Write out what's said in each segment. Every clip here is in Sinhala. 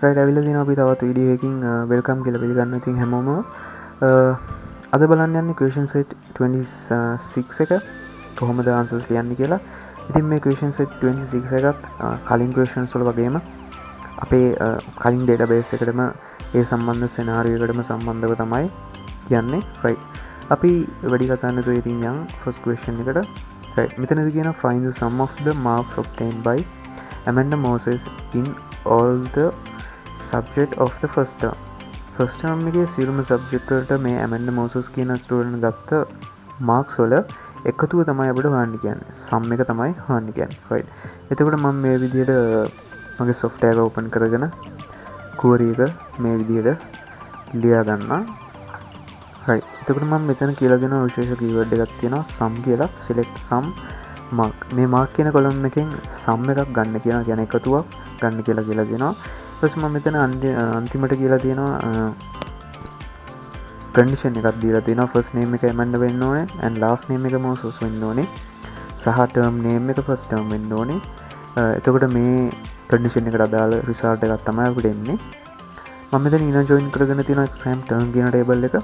රයිට් ඇවිල්ලා තියෙනවා අපි තවත් වීඩියෝ එකකින් වෙල්කම් කියලා පිළිගන්න. ඉතින් හැමෝම අද බලන්න යන්නේ question set 26 එක කොහොමද answers ලියන්නේ කියලා. ඉතින් මේ question set 26 එකත් කලින් questions වල වගේම අපේ කලින් database එකටම ඒ සම්බන්ධ scenario එකටම සම්බන්ධව තමයි කියන්නේ. right අපි වැඩි කතා නැතුව ඉතින් යන් first question එකට. right මෙතනදී කියන find the sum of the marks obtained by Amanda Moses in all the subject of the first term එකේ සියලුම subject වලට මේ Amanda Moses කියන ස්ටුඩන්ට් ගත්ත marks වල එකතුව තමයි අපිට හොයන්න කියන්නේ. sum එක තමයි හොයන්න කියන්නේ. right එතකොට මම මේ විදිහට මගේ software එක open කරගෙන query එක මේ විදිහට ලියා ගන්නවා. right එතකොට මම මෙතන කියලා දෙනවා විශේෂ keyword එකක් තියෙනවා sum කියලා. select sum mark මේ mark කියන column එකෙන් sum එකක් ගන්න කියනවා. කියන්නේ එකතුවක් ගන්න කියලා දෙනවා. ඊට මම මෙතන අන්තිමට කියලා තියෙනවා condition එකක් දීලා තියෙනවා. first name එක Amanda වෙන්න ඕනේ and last name එක Moses වෙන්න ඕනේ සහ term name එක first term වෙන්න ඕනේ. එතකොට මේ condition එකට අදාළ result එකක් තමයි අපිට එන්නේ. මම මෙතන inner join කරගෙන තියෙනවා exam term කියන table එක.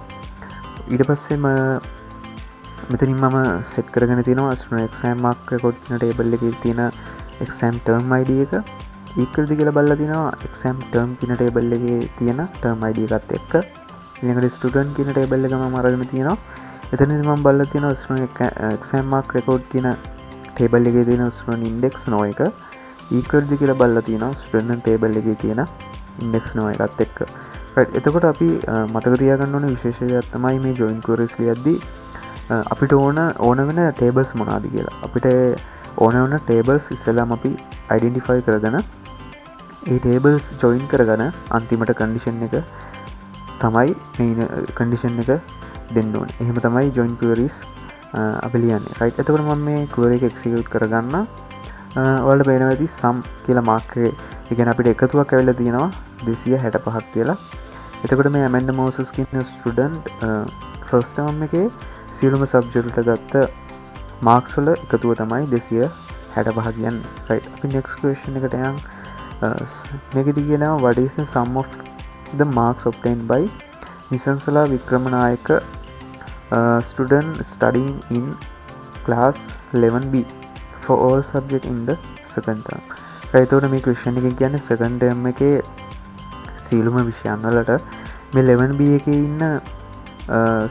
ඊට පස්සේ මෙතනින් මම set කරගෙන තියෙනවා student exam mark record කියන table එකේ තියෙන exam term id එක equal ද කියලා බලලා තිනවා exam term කියන table එකේ තියෙන term id එකත් එක්ක. ඊළඟට student කියන table එක මම අරගෙන තියෙනවා. එතනදී මම බලලා තියෙනවා student exam mark record කියන table එකේ තියෙන student index no එක equal ද කියලා බලලා තියෙනවා student table එකේ තියෙන index no එකත් එක්ක. right එතකොට අපි මතක තියාගන්න ඕනේ විශේෂ දෙයක් තමයි මේ join queries ලියද්දී අපිට ඕන වෙන tables මොනවාද කියලා. අපිට ඕන වෙන tables ඉස්සෙල්ලාම අපි identify කරගෙන ඒ tables join කරගෙන අන්තිමට condition එක තමයි මේ condition එක දෙන්න ඕනේ. එහෙම තමයි join queries අපි ලියන්නේ. right එතකොට මම මේ query එක execute කරගන්න. ඔයාලට පේනවා ඇති sum කියලා mark එකේ ඒ කියන්නේ අපිට එකතුවක් ඇවිල්ලා තියෙනවා 265ක් කියලා. එතකොට මේ Amanda Moses කියන student first term එකේ සියලුම subject වලට ගත්ත marks වල එකතුව තමයි 265 කියන්නේ. right අපි next question එකට යන්. මේකෙදි කියනවා what is the sum of the marks obtained by Nisansala Vikramanayaka student studying in class 11B for all subject in the second term. right එතකොට මේ question එකෙන් කියන්නේ second term එකේ සියලුම විෂයන් වලට මේ 11B එකේ ඉන්න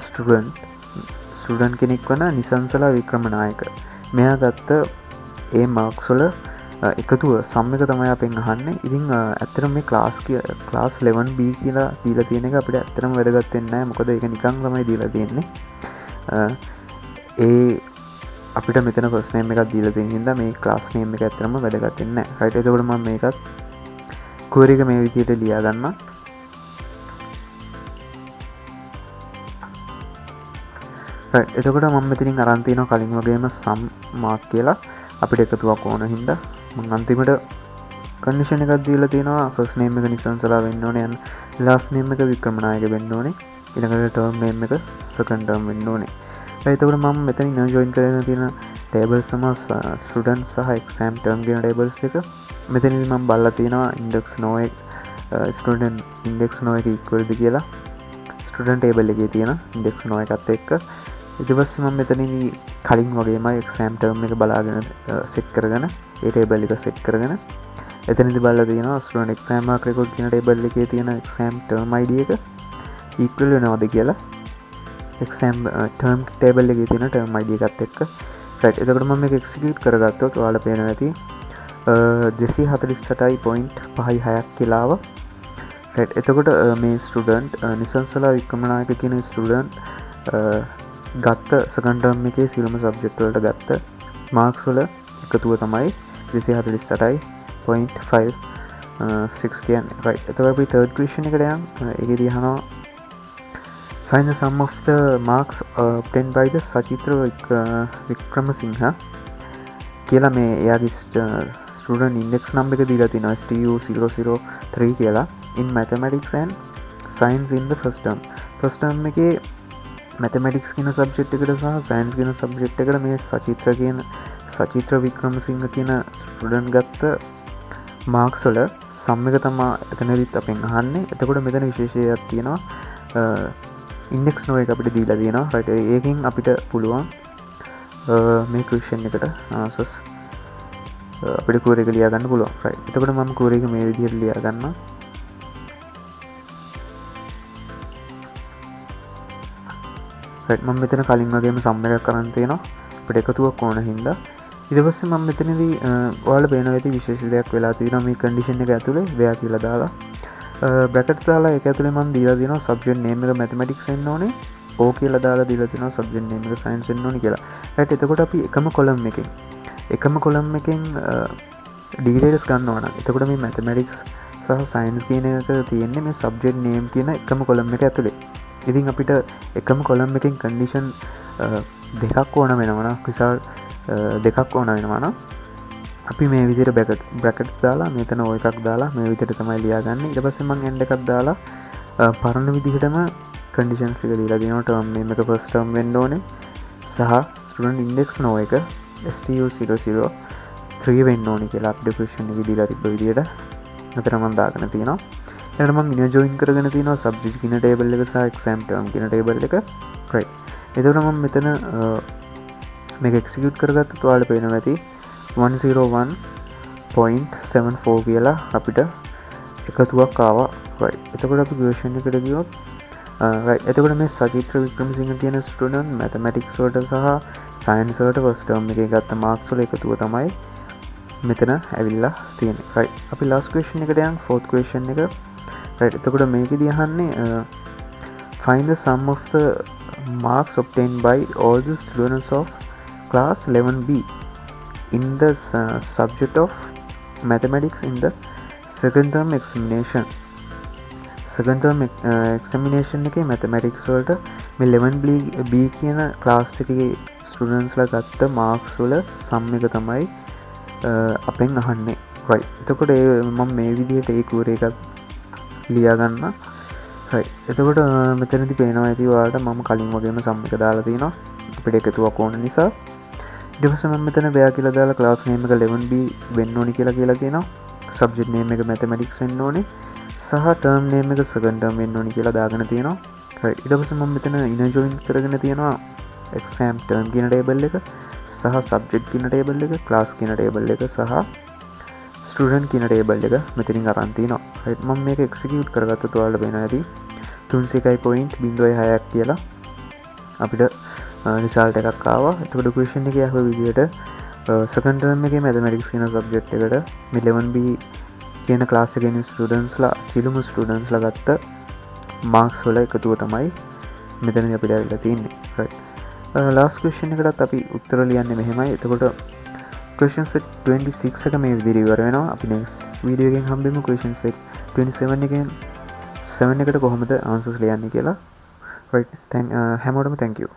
ස්ටුඩන්ට් කෙනෙක් වන නිසංසලා වික්‍රමනායක මෙයා ගත්ත ඒ මාක්ස් වල එකතුව සම් එක තමයි අපෙන් අහන්නේ. ඉතින් ඇත්තටම මේ ක්ලාස් 11B කියලා දීලා තියෙන එක අපිට ඇත්තටම වැදගත් වෙන්නේ නැහැ. මොකද ඒක නිකන් තමයි දීලා තියෙන්නේ. ඒ අපිට මෙතන first name එකක් දීලා තියෙන හින්දා මේ class name එක ඇත්තටම වැදගත් වෙන්නේ නැහැ. right එතකොට මම මේකත් query එක මේ විදිහට ලියා ගන්නවා. right එතකොට මම මෙතනින් අරන් තිනවා කලින් වගේම sum mark කියලා අපිට එකතුවක් ඕන හින්දා මම අන්තිමට condition එකක් දීලා තියෙනවා first name එක නිසංසලා වෙන්න ඕනේ and last name එක වික්‍රමනායක වෙන්න ඕනේ. ඊළඟට term name එක second term වෙන්න ඕනේ. right එතකොට මම මෙතනින් join කරගෙන තියෙන tables සම student සහ exam term කියන tables එක මෙතනදී මම බලලා තියෙනවා index no එක student index no එක equal ද කියලා student table එකේ තියෙන index no එකත් එක්ක. ඊට පස්සේ මම මෙතනදී කලින් වගේම exam term එක බලාගෙන set කරගෙන ඒ table එක set කරගෙන එතනදී බලලා තියෙනවා student exam mark record කියන table එකේ තියෙන exam term id එක equal වෙනවද කියලා exam term table එකේ තියෙන term id එකත් එක්ක. right එතකොට මම මේක execute කරගත්තොත් ඔයාලා පේනවා ඇති 248.56ක් කියලා ආවා. right එතකොට මේ ස්ටුඩන්ට් නිසංසලා වික්‍රමනායක කියන ස්ටුඩන්ට් ගත්ත second term එකේ සියලුම subject වලට ගත්ත marks වල එකතුව තමයි 248.56 කියන්නේ. right එතකොට අපි third question එකට යන්. ඒකේදී අහනවා find the sum of the marks obtained by the Sachitra Vikramasinghe කියලා මේ එයාගේ student index number එක දීලා තිනවා STU003 කියලා in mathematics and science in the first term. first term එකේ mathematics කියන subject එකට සහ science කියන subject එකට මේ සචිත්‍ර වික්‍රමසිංහ කියන student ගත්ත මාක්ස් වල සම් එක තමයි එතනදිත් අපෙන් අහන්නේ. එතකොට මෙතන විශේෂයක් තියෙනවා ඉන්ඩෙක්ස් නෝ එක අපිට දීලා තියෙනවා. රයිට් ඒකෙන් අපිට පුළුවන් මේ ක්වෙස්චන් එකට ආන්සර්ස් අපිට කෝර එක ලියා ගන්න පුළුවන්. රයිට් එතකොට මම කෝර එක මේ විදිහට ලියා ගන්නවා. රයිට් මම මෙතන කලින් වගේම සම් එකක් කරන් තියෙනවා. අපිට එකතුවක් ඕන හින්දා ඊට පස්සේ මම මෙතනදී ඔයාලා පේනවා ඇති විශේෂ දෙයක් වෙලා තියෙනවා. මේ කන්ඩිෂන් එක ඇතුලේ where කියලා දාලා බ්‍රැකට්ස් දාලා ඒක ඇතුලේ මම දීලා තියෙනවා සබ්ජෙක්ට් නේම් එක මැතමැටික්ස් වෙන්න ඕනේ. O කියලා දාලා දීලා තියෙනවා සබ්ජෙක්ට් නේම් එක සයන්ස් වෙන්න ඕනේ කියලා. රයිට් එතකොට අපි එකම කොලම් එකෙන් ඩීටේල්ස් ගන්නවා නම් එතකොට මේ මැතමැටික්ස් සහ සයන්ස් කියන එක තියෙන්නේ මේ සබ්ජෙක්ට් නේම් කියන එකම කොලම් එක ඇතුලේ. ඉතින් අපිට එකම කොලම් එකෙන් කන්ඩිෂන් දෙකක් ඕන වෙනවා නම් රිසල්ට් දෙකක් ඕන වෙනවා නම් අපි මේ විදිහට බ්‍රැකට්ස් දාලා මෙතන ඔය එකක් දාලා මේ විදිහට තමයි ලියාගන්නේ. ඊට පස්සේ මම end එකක් දාලා පරණ විදිහටම කන්ඩිෂන්ස් එක දීලා දෙනවා. ටර්ම් නේම් එක ෆස්ට් ටර්ම් වෙන්න ඕනේ සහ ස්ටුඩන්ට් ඉන්ඩෙක්ස් නෝ එක STU003 වෙන්න ඕනේ කියලා අප්ඩේෂන් එක දීලා තිබ්බ විදිහට මෙතන මම දාගෙන තියෙනවා. ඊට මම ඉන ජොයින් කරගෙන තියෙනවා සබ්ජෙක්ට් කියන ටේබල් එක සහ එක්සෑම් ටර්ම් කියන ටේබල් එක. රයිට් එතකොට මම මෙතන මේක එක්සිකියුට් කරගත්තොත් ඔයාලට පේනවා ඇති 101.74 කියලා අපිට එකතුවක් ආවා. රයිට් එතකොට අපි ක්වෙස්චන් එකට ගියොත් රයිට් එතකොට මේ සජිත්‍ර වික්‍රමසිංහ කියන ස්ටුඩන්ට් මැතමැටික්ස් වලට සහ සයන්ස් වලට ෆස්ට් ටර්ම් එකේ ගත්ත මාක්ස් වල එකතුව තමයි මෙතන ඇවිල්ලා තියෙන්නේ. රයිට් අපි ලාස්ට් ක්වෙස්චන් එකට යන් ෆෝර්ත් ක්වෙස්චන් එක. රයිට් එතකොට මේකෙදී අහන්නේ find the sum of the marks obtained by all the students of class 11B in the subject of mathematics in the second term examination. second term examination එකේ mathematics වලට මේ 11B කියන class එකේ students ලා ගත්ත marks වල sum එක තමයි අපෙන් අහන්නේ. right එතකොට මම මේ විදිහට ඒ කෝර එකක් ලියා ගන්න. right එතකොට මෙතනදී පේනවා ඇති ඔයාලට මම කලින් වගේම sum එක දාලා තිනවා අපිට එකතුවක් ඕන නිසා. ඊට පස්සේ මම මෙතන බෑ කියලා දාලා class name එක 11B වෙන්න ඕනි කියලා තියෙනවා. subject name එක mathematics වෙන්න ඕනේ සහ term name එක second term වෙන්න ඕනි කියලා දාගෙන තියෙනවා. right ඊට පස්සේ මම මෙතන inner join කරගෙන තියෙනවා exam term කියන table එක සහ subject කියන table එක, class කියන table එක සහ student කියන table එක මෙතනින් අරන් තියෙනවා. right මම මේක execute කරගත්තොත් ඔයාලට පේනවා ඇති 301.06ක් කියලා අපිට රිසල්ට් එකක් ආවා. එතකොට ක්වෙස්චන් එකේ අහුව විදිහට second term එකේ mathematics කියන subject එකට මේ 11B කියන class එකේ students ලා සිළුම students ලා ගත්ත marks වල එකතුව තමයි මෙතනදී අපිට ඇවිල්ලා තියෙන්නේ. right last question එකටත් අපි උත්තර ලියන්නේ මෙහෙමයි. එතකොට question set 26 එක මේ විදිහට ඉවර වෙනවා. අපි next video එකෙන් හම්බෙමු question set 27 එකෙන් 7 එකට කොහොමද answers ලියන්නේ කියලා. right හැමෝටම thank you.